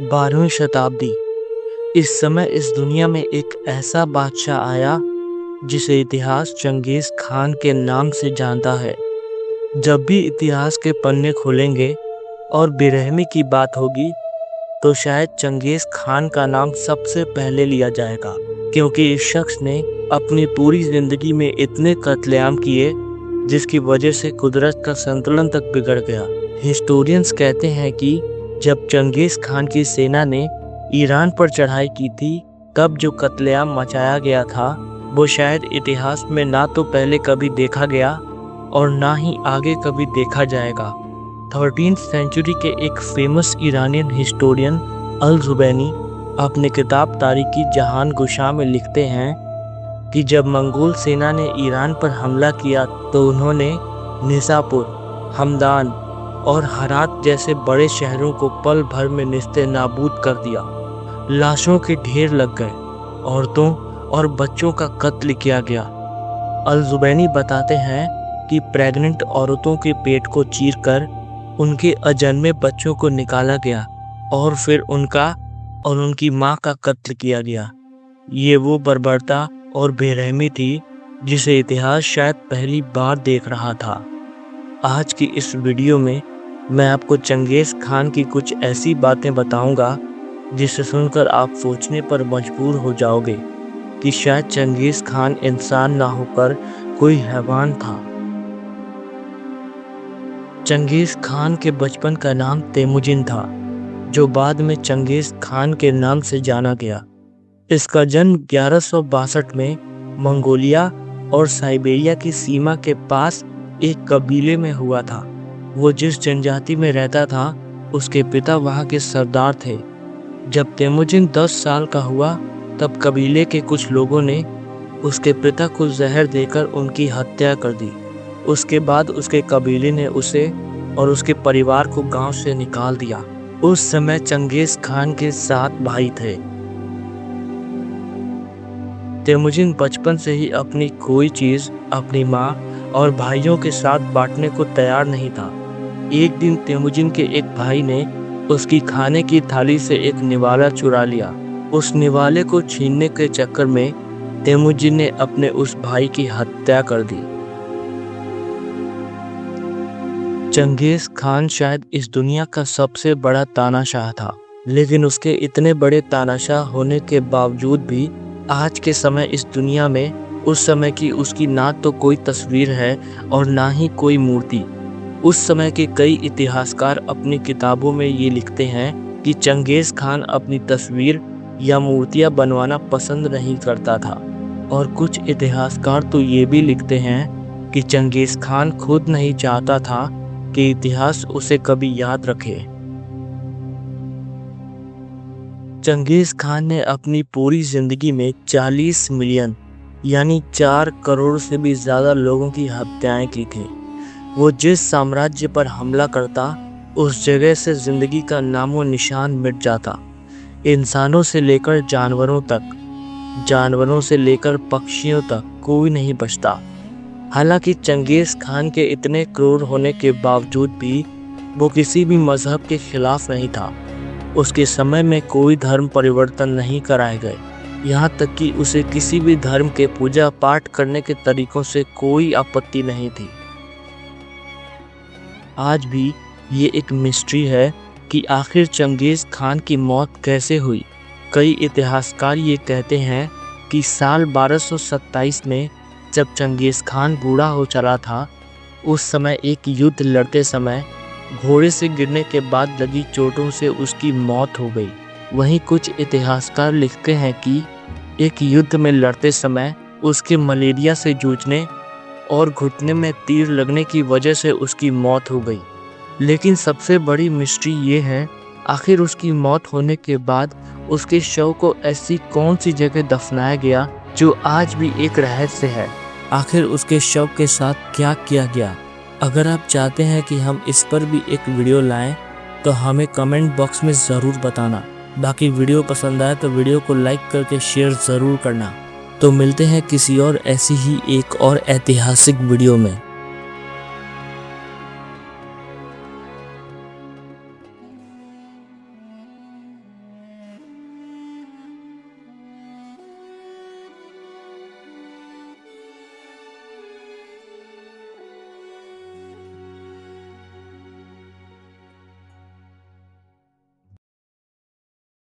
12वीं शताब्दी। इस समय इस दुनिया में एक ऐसा बादशाह आया जिसे इतिहास चंगेज़ खान के नाम से जानता है। जब भी इतिहास के पन्ने खुलेंगे और बेरहमी की बात होगी तो शायद चंगेज़ खान का नाम सबसे पहले लिया जाएगा, क्योंकि इस शख्स ने अपनी पूरी जिंदगी में इतने कत्लेआम किए जिसकी वजह से कुदरत का संतुलन तक बिगड़ गया। हिस्टोरियंस कहते हैं कि जब चंगेज़ खान की सेना ने ईरान पर चढ़ाई की थी तब जो कत्लेआम मचाया गया था वो शायद इतिहास में ना तो पहले कभी देखा गया और ना ही आगे कभी देखा जाएगा। 13th सेंचुरी के एक फेमस ईरानियन हिस्टोरियन अल-जुबैनी अपने किताब तारीख़ी जहान गुशा में लिखते हैं कि जब मंगोल सेना ने ईरान पर हमला किया तो उन्होंने निसापुर, हमदान और हरात जैसे बड़े शहरों को पल भर में निस्ते नाबूद कर दिया। लाशों के ढेर लग गए, औरतों और बच्चों का कत्ल किया गया। अल-जुबैनी बताते हैं कि प्रेग्नेंट औरतों के पेट को चीरकर उनके अजन्मे बच्चों को निकाला गया और फिर उनका और उनकी मां का कत्ल किया गया। ये वो बर्बरता और बेरहमी थी जिसे इतिहास शायद पहली बार देख रहा था। आज की इस वीडियो में मैं आपको चंगेज़ खान की कुछ ऐसी बातें बताऊंगा जिसे सुनकर आप सोचने पर मजबूर हो जाओगे कि शायद चंगेज़ खान इंसान ना होकर कोई हैवान था। चंगेज़ खान के बचपन का नाम तेमुजिन था, जो बाद में चंगेज़ खान के नाम से जाना गया। इसका जन्म 1162 में मंगोलिया और साइबेरिया की सीमा के पास एक कबीले में हुआ था। वो जिस जनजाति में रहता था उसके पिता वहाँ के सरदार थे। जब तेमुजिन 10 साल का हुआ तब कबीले के कुछ लोगों ने उसके पिता को जहर देकर उनकी हत्या कर दी। उसके बाद उसके कबीले ने उसे और उसके परिवार को गांव से निकाल दिया। उस समय चंगेज़ खान के 7 भाई थे। तेमुजिन बचपन से ही अपनी कोई चीज़ अपनी माँ और भाइयों के साथ बांटने को तैयार नहीं था। एक दिन तेमुजिन के एक भाई ने उसकी खाने की थाली से एक निवाला चुरा लिया। उस निवाले को छीनने के चक्कर में तेमुजिन ने अपने उस भाई की हत्या कर दी। चंगेज़ खान शायद इस दुनिया का सबसे बड़ा तानाशाह था, लेकिन उसके इतने बड़े तानाशाह होने के बावजूद भी आज के समय इस दुनिया में उस समय की उसकी ना तो कोई तस्वीर है और ना ही कोई मूर्ति। उस समय के कई इतिहासकार अपनी किताबों में ये लिखते हैं कि चंगेज़ खान अपनी तस्वीर या मूर्तियां बनवाना पसंद नहीं करता था, और कुछ इतिहासकार तो ये भी लिखते हैं कि चंगेज़ खान खुद नहीं चाहता था कि इतिहास उसे कभी याद रखे। चंगेज़ खान ने अपनी पूरी जिंदगी में 40 मिलियन यानी 4 करोड़ से भी ज़्यादा लोगों की हत्याएं की थी। वो जिस साम्राज्य पर हमला करता उस जगह से जिंदगी का नामो निशान मिट जाता। इंसानों से लेकर जानवरों तक, जानवरों से लेकर पक्षियों तक कोई नहीं बचता। हालांकि चंगेज़ खान के इतने क्रूर होने के बावजूद भी वो किसी भी मजहब के खिलाफ नहीं था। उसके समय में कोई धर्म परिवर्तन नहीं कराए गए, यहाँ तक कि उसे किसी भी धर्म के पूजा पाठ करने के तरीकों से कोई आपत्ति नहीं थी। आज भी ये एक मिस्ट्री है कि आखिर चंगेज़ खान की मौत कैसे हुई। कई इतिहासकार ये कहते हैं कि साल 1227 में जब चंगेज़ खान बूढ़ा हो चला था, उस समय एक युद्ध लड़ते समय घोड़े से गिरने के बाद लगी चोटों से उसकी मौत हो गई। वहीं कुछ इतिहासकार लिखते हैं कि एक युद्ध में लड़ते समय उसके मलेरिया से जूझने और घुटने में तीर लगने की वजह से उसकी मौत हो गई। लेकिन सबसे बड़ी मिस्ट्री ये है, आखिर उसकी मौत होने के बाद उसके शव को ऐसी कौन सी जगह दफनाया गया जो आज भी एक रहस्य है। आखिर उसके शव के साथ क्या किया गया। अगर आप चाहते हैं कि हम इस पर भी एक वीडियो लाएं तो हमें कमेंट बॉक्स में ज़रूर बताना। बाकी वीडियो पसंद आए तो वीडियो को लाइक करके शेयर ज़रूर करना। तो मिलते हैं किसी और ऐसी ही एक और ऐतिहासिक वीडियो में।